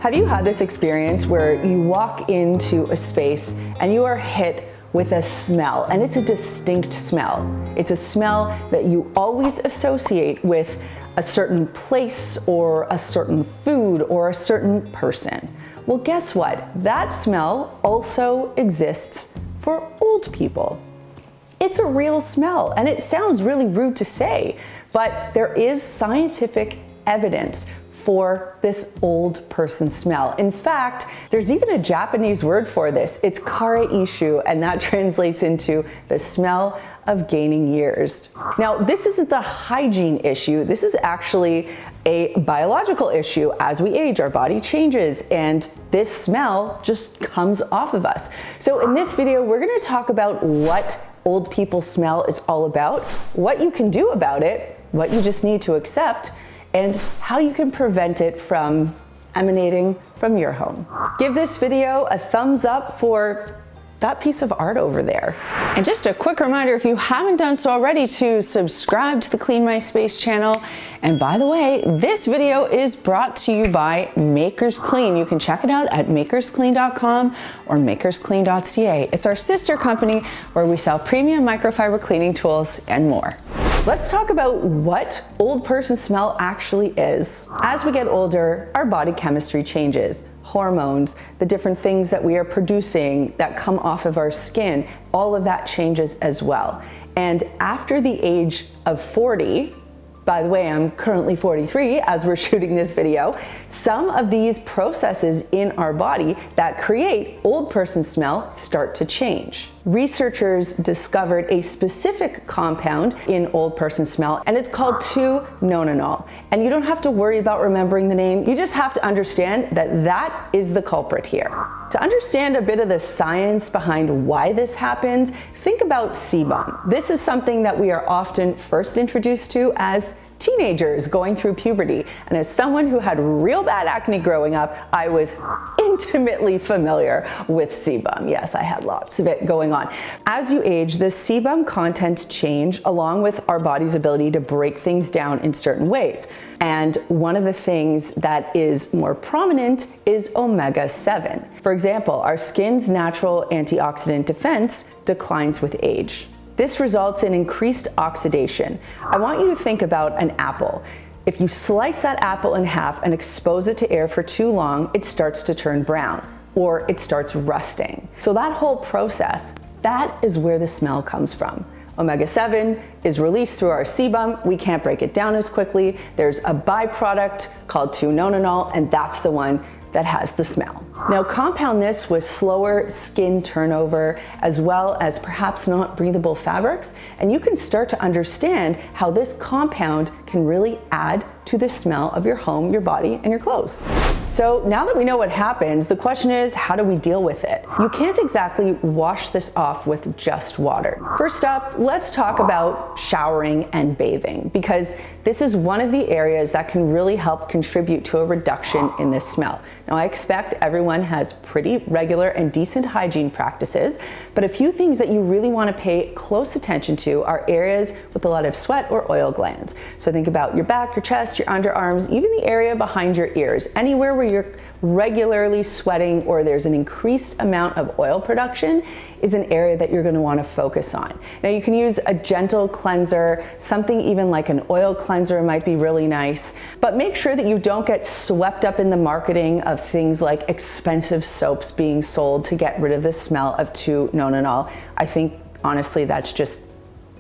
Have you had this experience where you walk into a space and you are hit with a smell, and it's a distinct smell? It's a smell that you always associate with a certain place or a certain food or a certain person. Well, guess what? That smell also exists for old people. It's a real smell, and it sounds really rude to say, but there is scientific evidence for this old person smell. In fact, there's even a Japanese word for this. It's kare-ishu, and that translates into the smell of gaining years. Now, this isn't a hygiene issue. This is actually a biological issue. As we age, our body changes, and this smell just comes off of us. So in this video, we're gonna talk about what old people smell is all about, what you can do about it, what you just need to accept, and how you can prevent it from emanating from your home. Give this video a thumbs up for that piece of art over there. And just a quick reminder, if you haven't done so already, to subscribe to the Clean My Space channel. And by the way, this video is brought to you by Makers Clean. You can check it out at makersclean.com or makersclean.ca. It's our sister company where we sell premium microfiber cleaning tools and more. Let's talk about what old person smell actually is. As we get older, our body chemistry changes. Hormones, the different things that we are producing that come off of our skin, all of that changes as well. And after the age of 40, by the way, I'm currently 43 as we're shooting this video, some of these processes in our body that create old person smell start to change. Researchers discovered a specific compound in old person smell, and it's called 2-nonanol. And you don't have to worry about remembering the name. You just have to understand that that is the culprit here. To understand a bit of the science behind why this happens, think about sebum. This is something that we are often first introduced to as teenagers going through puberty. And as someone who had real bad acne growing up, I was intimately familiar with sebum. Yes, I had lots of it going on. As you age, the sebum contents change along with our body's ability to break things down in certain ways. And one of the things that is more prominent is omega-7. For example, our skin's natural antioxidant defense declines with age. This results in increased oxidation. I want you to think about an apple. If you slice that apple in half and expose it to air for too long, it starts to turn brown or it starts rusting. So that whole process, that is where the smell comes from. Omega-7 is released through our sebum. We can't break it down as quickly. There's a byproduct called 2-nonanol, and that's the one that has the smell. Now, compound this with slower skin turnover as well as perhaps not breathable fabrics, and you can start to understand how this compound can really add to the smell of your home, your body, and your clothes. So now that we know what happens, the question is, how do we deal with it? You can't exactly wash this off with just water. First up, let's talk about showering and bathing, because this is one of the areas that can really help contribute to a reduction in this smell. Now, I expect everyone has pretty regular and decent hygiene practices, but a few things that you really want to pay close attention to are areas with a lot of sweat or oil glands. So think about your back, your chest, your underarms, even the area behind your ears. Anywhere where you're regularly sweating or there's an increased amount of oil production is an area that you're going to want to focus on. Now, you can use a gentle cleanser, something even like an oil cleanser might be really nice, but make sure that you don't get swept up in the marketing of things like expensive soaps being sold to get rid of the smell of 2-nonanol. I think honestly that's just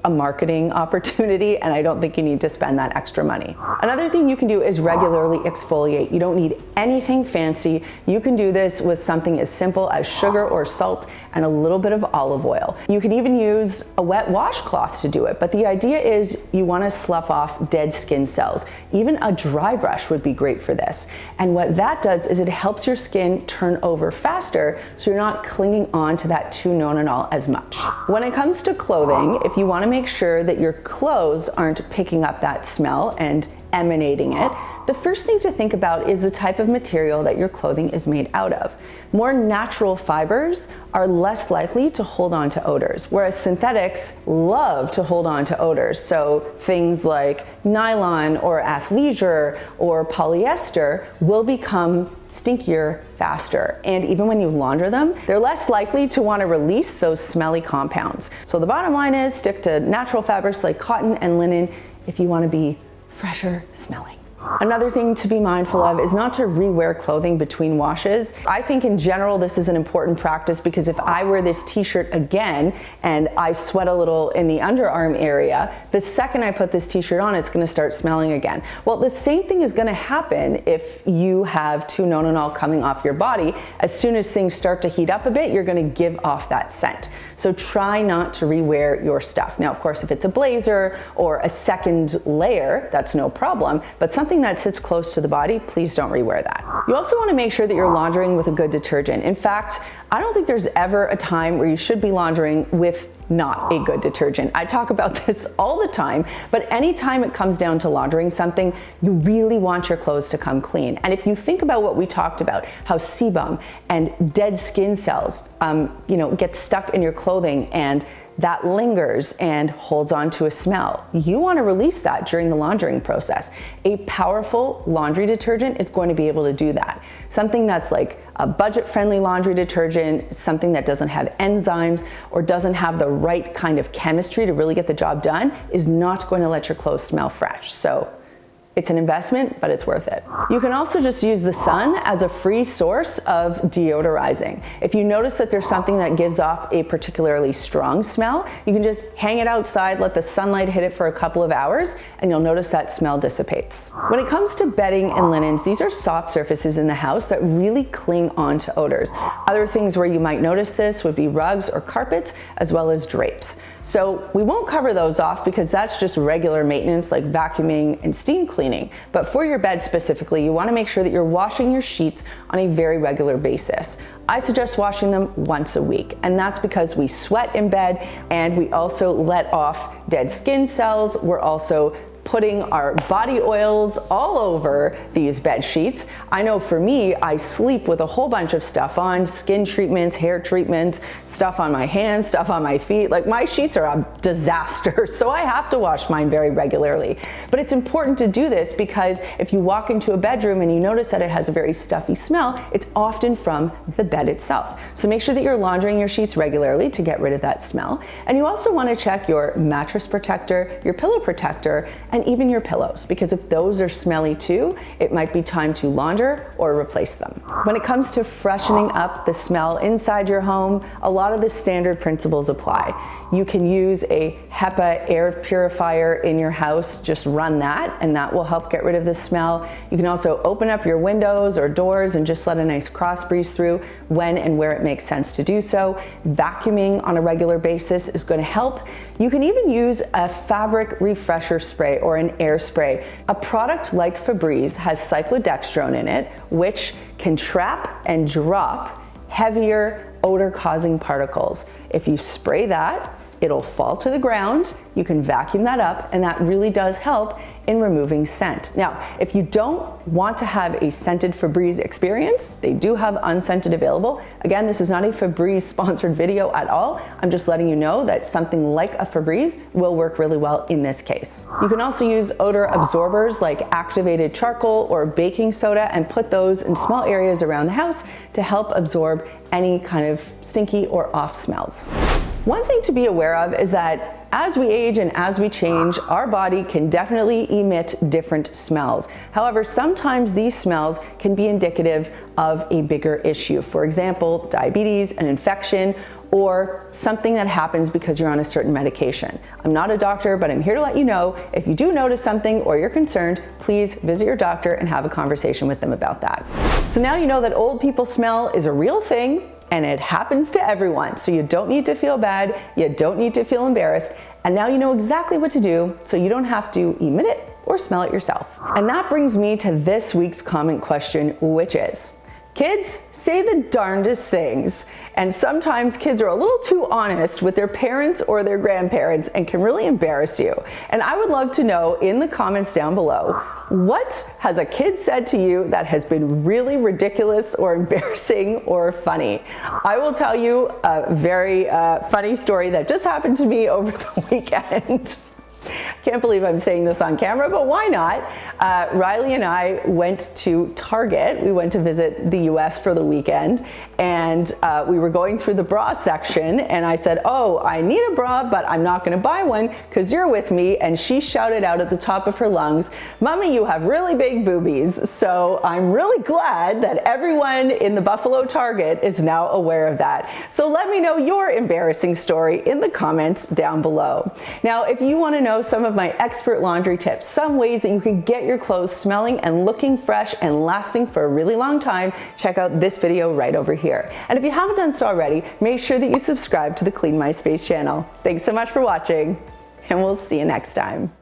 a marketing opportunity, and I don't think you need to spend that extra money. Another thing you can do is regularly exfoliate. You don't need anything fancy. You can do this with something as simple as sugar or salt and a little bit of olive oil. You can even use a wet washcloth to do it, but the idea is you want to slough off dead skin cells. Even a dry brush would be great for this. And what that does is it helps your skin turn over faster, so you're not clinging on to that 2-nonanol as much. When it comes to clothing, if you want to make sure that your clothes aren't picking up that smell and emanating it, the first thing to think about is the type of material that your clothing is made out of. More natural fibers are less likely to hold on to odors, whereas synthetics love to hold on to odors. So things like nylon or athleisure or polyester will become stinkier faster. And even when you launder them, they're less likely to want to release those smelly compounds. So the bottom line is stick to natural fabrics like cotton and linen if you want to be fresher smelling. Another thing to be mindful of is not to rewear clothing between washes. I think in general this is an important practice because if I wear this t-shirt again and I sweat a little in the underarm area, the second I put this t-shirt on, it's going to start smelling again. Well, the same thing is going to happen if you have 2-nonanol coming off your body. As soon as things start to heat up a bit, you're going to give off that scent. So try not to rewear your stuff. Now, of course, if it's a blazer or a second layer, that's no problem, but something that sits close to the body, please don't rewear that. You also want to make sure that you're laundering with a good detergent. In fact, I don't think there's ever a time where you should be laundering with not a good detergent. I talk about this all the time, but anytime it comes down to laundering something, you really want your clothes to come clean. And if you think about what we talked about, how sebum and dead skin cells, get stuck in your clothing and that lingers and holds on to a smell. You want to release that during the laundering process. A powerful laundry detergent is going to be able to do that. Something that's like a budget-friendly laundry detergent, something that doesn't have enzymes or doesn't have the right kind of chemistry to really get the job done, is not going to let your clothes smell fresh. So it's an investment, but it's worth it. You can also just use the sun as a free source of deodorizing. If you notice that there's something that gives off a particularly strong smell, you can just hang it outside, let the sunlight hit it for a couple of hours, and you'll notice that smell dissipates. When it comes to bedding and linens, these are soft surfaces in the house that really cling on to odors. Other things where you might notice this would be rugs or carpets, as well as drapes. So we won't cover those off because that's just regular maintenance like vacuuming and steam cleaning. But for your bed specifically, you want to make sure that you're washing your sheets on a very regular basis. I suggest washing them once a week, and that's because we sweat in bed and we also let off dead skin cells. We're also putting our body oils all over these bed sheets. I know for me, I sleep with a whole bunch of stuff on, skin treatments, hair treatments, stuff on my hands, stuff on my feet. Like my sheets are a disaster, so I have to wash mine very regularly. But it's important to do this because if you walk into a bedroom and you notice that it has a very stuffy smell, it's often from the bed itself. So make sure that you're laundering your sheets regularly to get rid of that smell. And you also want to check your mattress protector, your pillow protector, and even your pillows, because if those are smelly too, it might be time to launder or replace them. When it comes to freshening up the smell inside your home, a lot of the standard principles apply. You can use a HEPA air purifier in your house, just run that, and that will help get rid of the smell. You can also open up your windows or doors and just let a nice cross breeze through when and where it makes sense to do so. Vacuuming on a regular basis is going to help. You can even use a fabric refresher spray or an air spray. A product like Febreze has cyclodextrone in it, which can trap and drop heavier odor-causing particles. If you spray that, it'll fall to the ground, you can vacuum that up, and that really does help in removing scent. Now, if you don't want to have a scented Febreze experience, they do have unscented available. Again, this is not a Febreze sponsored video at all. I'm just letting you know that something like a Febreze will work really well in this case. You can also use odor absorbers like activated charcoal or baking soda and put those in small areas around the house to help absorb any kind of stinky or off smells. One thing to be aware of is that as we age and as we change, our body can definitely emit different smells. However, sometimes these smells can be indicative of a bigger issue. For example, diabetes, an infection, or something that happens because you're on a certain medication. I'm not a doctor, but I'm here to let you know if you do notice something or you're concerned, please visit your doctor and have a conversation with them about that. So now you know that old people smell is a real thing, and it happens to everyone. So you don't need to feel bad, you don't need to feel embarrassed, and now you know exactly what to do so you don't have to emit it or smell it yourself. And that brings me to this week's comment question, which is, Kids say the darndest things, and sometimes kids are a little too honest with their parents or their grandparents and can really embarrass you. And I would love to know in the comments down below, what has a kid said to you that has been really ridiculous or embarrassing or funny? I will tell you a very funny story that just happened to me over the weekend. Can't believe I'm saying this on camera, but why not? Riley and I went to Target. We went to visit the US for the weekend, and we were going through the bra section, and I said, oh, I need a bra, but I'm not gonna buy one because you're with me. And she shouted out at the top of her lungs, Mommy, you have really big boobies. So I'm really glad that everyone in the Buffalo Target is now aware of that. So let me know your embarrassing story in the comments down below. Now, if you wanna know some of my expert laundry tips, some ways that you can get your clothes smelling and looking fresh and lasting for a really long time, check out this video right over here. And if you haven't done so already, make sure that you subscribe to the Clean My Space channel. Thanks so much for watching, and we'll see you next time.